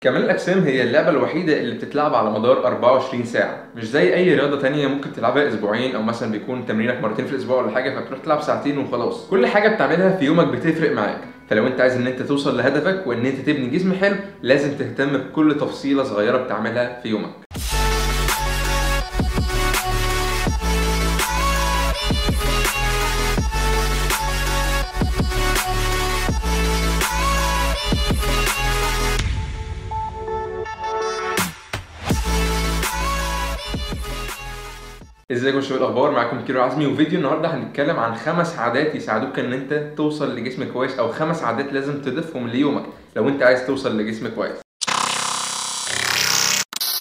كمال الأجسام هي اللعبة الوحيدة اللي بتتلعب على مدار 24 ساعة، مش زي أي رياضة تانية ممكن تلعبها أسبوعين أو مثلا بيكون تمرينك مرتين في الأسبوع ولا حاجة فبتروح تلعب ساعتين وخلاص. كل حاجة بتعملها في يومك بتفرق معاك، فلو أنت عايز إن أنت توصل لهدفك وإن أنت تبني جسم حلو لازم تهتم بكل تفصيلة صغيرة بتعملها في يومك. ازيكم يا شباب، الاخبار؟ معاكم كيرو عزمي، وفيديو النهارده هنتكلم عن 5 عادات يساعدوك ان انت توصل لجسم كويس، او 5 عادات لازم تضيفهم ليومك لو انت عايز توصل لجسم كويس.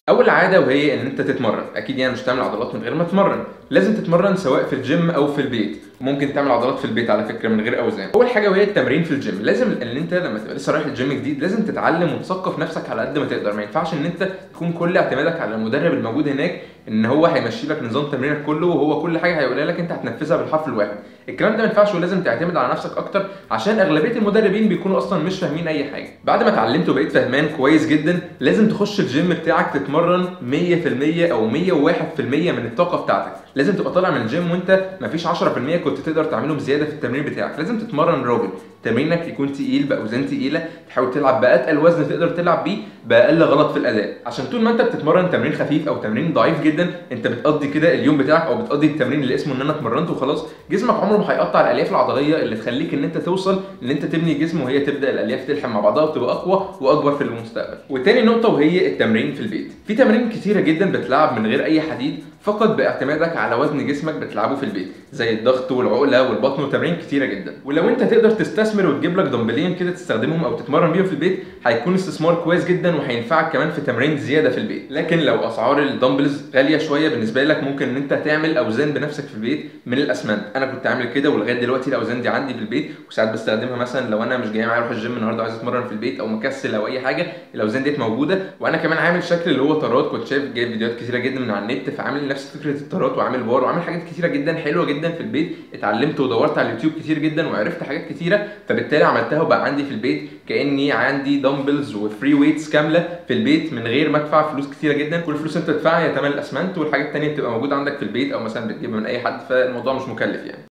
اول عاده وهي ان انت تتمرن. اكيد يعني مش هتعمل عضلات من غير ما تتمرن، لازم تتمرن سواء في الجيم او في البيت، وممكن تعمل عضلات في البيت على فكره من غير اوزان. اول حاجه وهي التمرين في الجيم. لازم ان انت لما تبقى لسه رايح الجيم جديد لازم تتعلم وتثقف نفسك على قد ما تقدر. ما ينفعش ان انت تكون كل اعتمادك على المدرب الموجود هناك، ان هو هيمشي لك نظام تمرينك كله وهو كل حاجه هيقولها لك انت هتنفذها بالحرف الواحد. الكلام ده ما ينفعش، ولازم تعتمد على نفسك اكتر عشان اغلبيه المدربين بيكونوا اصلا مش فاهمين اي حاجه. بعد ما اتعلمت وبقيت فاهمان كويس جدا لازم تخش الجيم بتاعك تتمرن 100% او 101% من الطاقه بتاعتك. لازم تبقى طالع من الجيم وانت مفيش 10% كنت تقدر تعملهم زياده في التمرين بتاعك. لازم تتمرن راجل، تمرينك يكون تقيل باوزان تقيله، تحاول تلعب باتقل وزن تقدر تلعب بيه باقل غلط في الاداء، عشان طول ما انت بتتمرن تمرين خفيف او تمرين ضعيف جدا انت بتقضي كده اليوم بتاعك او بتقضي التمرين اللي اسمه ان انا اتمرنت وخلاص. جسمك عمره ما هيقطع الالياف العضليه اللي تخليك ان انت توصل ان انت تبني جسم وهي تبدا الالياف تلحم مع بعضها وتبقى اقوى واكبر في المستقبل. وتاني نقطه وهي التمرين في البيت. في تمارين كتيره جدا بتلعب من غير اي حديد، فقط باعتمادك على وزن جسمك بتلعبه في البيت، زي الضغط والعقله والبطن وتمارين كتيره جدا. ولو انت تقدر تستثمر وتجيب لك دمبلين كده تستخدمهم او تتمرن بيهم في البيت هيكون استثمار كويس جدا وهينفعك كمان في تمرين زياده في البيت. لكن لو اسعار الدمبلز غاليه شويه بالنسبه لك ممكن ان انت تعمل اوزان بنفسك في البيت من الاسمنت. انا كنت عامل كده ولغايه دلوقتي الاوزان دي عندي في البيت، وساعات بستخدمها مثلا لو انا مش جاي معايا اروح الجيم النهارده عايز اتمرن في البيت او مكسل او اي حاجه، الاوزان ديت موجوده. وانا كمان عامل شكل اللي هو طارات، كنت شايف جايب فيديوهات كتيره جدا من على النت فعامل نفس فكره الطارات وعامل بار وعامل حاجات كتيره جدا حلوه جدا في البيت. اتعلمت ودورت على اليوتيوب كتير جدا وعرفت حاجات كتيره، فبالتالي عملتها وبقى عندي في البيت كاني عندي دمبلز وفري ويتس كامله في البيت من غير ما ادفع فلوس كتيره جدا. كل فلوس انت تدفعها هي ثمن الاسمنت، والحاجات الثانيه بتبقى موجوده عندك في البيت او مثلا بتجيبها من اي حد، فالموضوع مش مكلف يعني.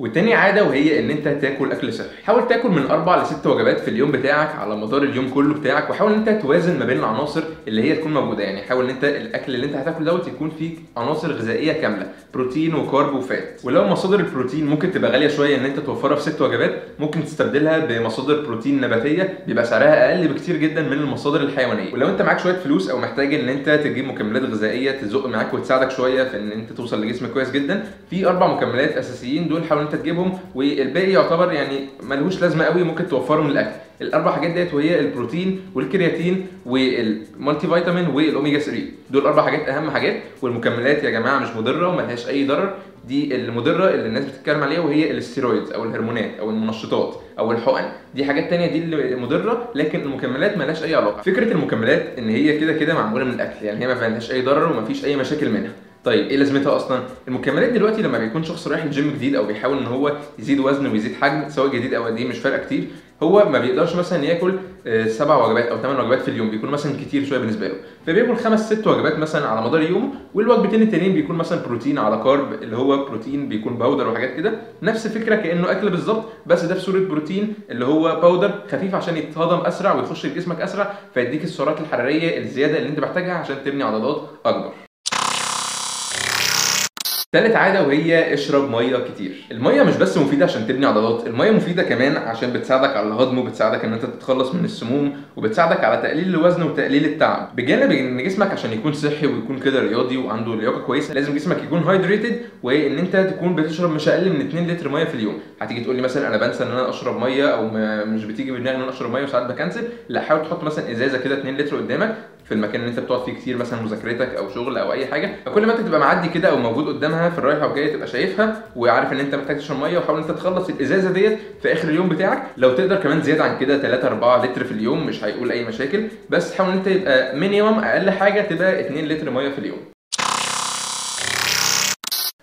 وتاني عاده وهي ان انت تاكل اكل صحي. حاول تاكل من 4 ل 6 وجبات في اليوم بتاعك على مدار اليوم كله بتاعك، وحاول ان انت توازن ما بين العناصر اللي هي تكون موجوده. يعني حاول ان انت الاكل اللي انت هتاكله دوت يكون فيه عناصر غذائيه كامله، بروتين وكارب وفات. ولو مصادر البروتين ممكن تبقى غاليه شويه ان انت توفرها في 6 وجبات، ممكن تستبدلها بمصادر بروتين نباتيه بيبقى سعرها اقل بكتير جدا من المصادر الحيوانيه. ولو انت معاك شويه فلوس او محتاج ان انت تجيب مكملات غذائيه تزق معاك وتساعدك شويه في ان انت توصل لجسم كويس جدا، في 4 مكملات اساسيين دول حاول انت تجيبهم، والباقي يعتبر يعني ملهوش لازمه قوي ممكن توفره من الاكل. الاربع حاجات ديت وهي البروتين والكرياتين والمالتي فيتامين والاوميجا 3، دول 4 حاجات اهم حاجات. والمكملات يا جماعه مش مضره وملهاش اي ضرر، دي المضره اللي الناس بتتكلم عليها وهي الاستيرويدز او الهرمونات او المنشطات او الحقن، دي حاجات تانية دي اللي مضره، لكن المكملات مالهاش اي علاقه. فكره المكملات ان هي كده كده معموله من الاكل، يعني هي ما فيهاش اي ضرر وما فيش اي مشاكل منها. طيب ايه لازمتها اصلا؟ المكملات دلوقتي لما بيكون شخص رايح الجيم جديد او بيحاول ان هو يزيد وزن ويزيد حجم، سواء جديد او قديم مش فارقه كتير، هو ما بيقدرش مثلا ياكل 7 وجبات او 8 وجبات في اليوم، بيكون مثلا كتير شويه بالنسبه له، فبياكل 5 6 وجبات مثلا على مدار يومه، والوجبتين التانيين بيكون مثلا بروتين على كارب اللي هو بروتين بيكون باودر وحاجات كده. نفس الفكره كانه اكل بالظبط، بس ده في صوره بروتين اللي هو باودر خفيف عشان يتهضم اسرع ويخش لجسمك اسرع، فيديك السعرات الحراريه الزياده اللي انت محتاجها عشان تبني عضلات اكبر. تالت عادة وهي اشرب مية كتير. المية مش بس مفيدة عشان تبني عضلات، المية مفيدة كمان عشان بتساعدك على الهضم وبتساعدك ان انت تتخلص من السموم وبتساعدك على تقليل الوزن وتقليل التعب. بجانب ان جسمك عشان يكون صحي ويكون كده رياضي وعنده لياقة كويسة لازم جسمك يكون هايدريتد، وان انت تكون بتشرب مش اقل من 2 لتر مية في اليوم. هتيجي تقول لي مثلا انا بنسى ان انا اشرب مية او مش بتيجي بدماغي ان انا اشرب مية وساعات بكنسل، لا حاول تحط مثلا ازازة كده 2 لتر قدامك في المكان اللي انت بتقعد فيه كتير، مثلا مذاكرتك او شغل او اي حاجه، فكل ما انت تبقى معدي كده او موجود قدامها في الرايحه والجايه تبقى شايفها وعارف ان انت محتاج تشرب ميه، وحاول انت تخلص الازازه ديت في اخر اليوم بتاعك. لو تقدر كمان زياده عن كده 3 4 لتر في اليوم مش هيقول اي مشاكل، بس حاول انت يبقى مينيمم اقل حاجه تبقى 2 لتر ميه في اليوم.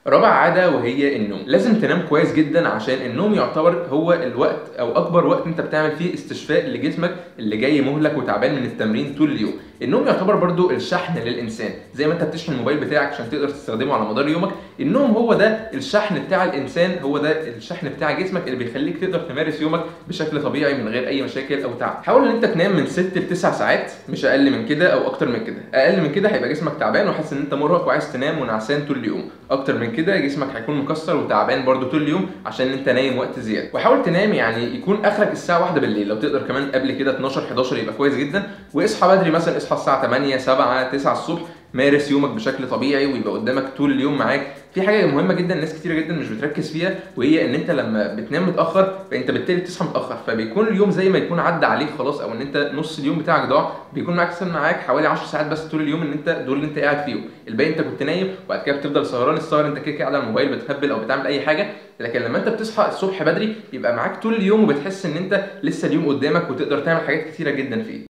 رابع عاده وهي النوم. لازم تنام كويس جدا عشان النوم يعتبر هو الوقت او اكبر وقت انت بتعمل فيه استشفاء لجسمك اللي جاي مهلك وتعبان من التمرين طول اليوم. النوم يعتبر برضو الشحن للانسان، زي ما انت بتشحن الموبايل بتاعك عشان تقدر تستخدمه على مدار يومك، النوم هو ده الشحن بتاع الانسان، هو ده الشحن بتاع جسمك اللي بيخليك تقدر تمارس يومك بشكل طبيعي من غير اي مشاكل او تعب. حاول ان انت تنام من 6 ل 9 ساعات، مش اقل من كده او اكتر من كده. اقل من كده هيبقى جسمك تعبان وحاسس ان انت مرهق وعايز تنام ونعسان طول اليوم. اكتر من كده جسمك هيكون مكسر وتعبان برضو طول اليوم عشان انت نايم وقت زياده. وحاول تنام يعني يكون اخرك الساعه 1 بالليل، لو تقدر كمان قبل كده 12 11 يبقى كويس جدا. واصحى بدري، مثلا اصحى الساعه 8 7 9 الصبح، مارس يومك بشكل طبيعي ويبقى قدامك طول اليوم معاك. في حاجه مهمه جدا ناس كتير جدا مش بتركز فيها، وهي ان انت لما بتنام متاخر فانت بالتالي بتصحى متاخر، فبيكون اليوم زي ما يكون عدى عليك خلاص، او ان انت نص اليوم بتاعك ضاع. بيكون معاك حوالي 10 ساعات بس طول اليوم، ان انت دول اللي انت قاعد فيهم، الباقي انت كنت نايم وبعد كده بتفضل سهران. السهر انت كده على الموبايل بتهبل او بتعمل اي حاجه، لكن لما انت بتصحى الصبح بدري بيبقى معاك طول اليوم وبتحس ان انت لسه اليوم قدامك وتقدر تعمل حاجات كتيره جدا فيه.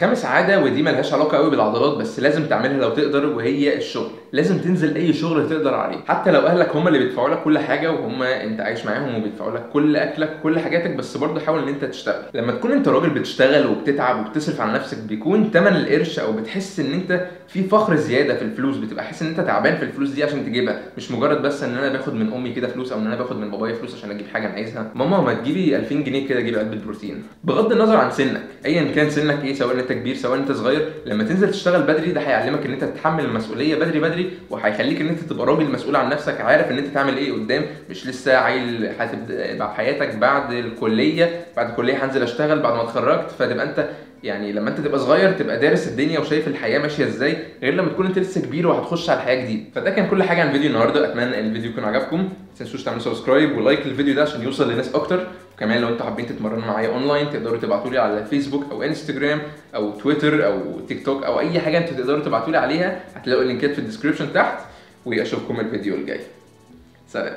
خامس عادة، ودي ملهاش علاقة قوي بالعضلات بس لازم تعملها لو تقدر، وهي الشغل. لازم تنزل اي شغل تقدر عليه، حتى لو اهلك هم اللي بيدفعوا لك كل حاجة وهم انت عايش معاهم وبيدفعوا لك كل اكلك كل حاجاتك، بس برضه حاول ان انت تشتغل. لما تكون انت راجل بتشتغل وبتتعب وبتصرف على نفسك بيكون تمن القرش، او بتحس ان انت في فخر زيادة في الفلوس، بتبقى حاسس ان انت تعبان في الفلوس دي عشان تجيبها، مش مجرد بس ان انا باخد من امي كده فلوس او ان انا باخد من بابايا فلوس عشان اجيب حاجة انا عايزها. ماما ما تجيبي 2000 جنيه كده اجيب علبة بروتين. بغض النظر عن سنك، ايا كان سنك ايه، سواء انت كبير سواء انت صغير، لما تنزل تشتغل بدري ده هيعلمك ان انت تتحمل المسؤوليه بدري وهيخليك ان انت تبقى راجل مسؤول عن نفسك، عارف ان انت تعمل ايه قدام، مش لسه عيل هتبدا حياتك بعد الكليه. بعد الكليه هنزل اشتغل بعد ما اتخرجت، فتبقى انت يعني لما انت تبقى صغير تبقى دارس الدنيا وشايف الحياه ماشيه ازاي، غير لما تكون انت لسه كبير وهتخش على الحياه جديد. فده كان كل حاجه عن فيديو النهارده، اتمنى ان الفيديو يكون عجبكم. ما تنسوش تعملوا سبسكرايب ولايك للفيديو ده عشان يوصل لناس اكتر. وكمان لو انتوا حابين تتمرنوا معايا اونلاين تقدروا تبعتوا لي على فيسبوك او انستجرام او تويتر او تيك توك او اي حاجه انتوا تقدروا تبعتوا لي عليها، هتلاقوا اللينكات في الديسكربشن تحت. واشوفكم الفيديو الجاي. سلام.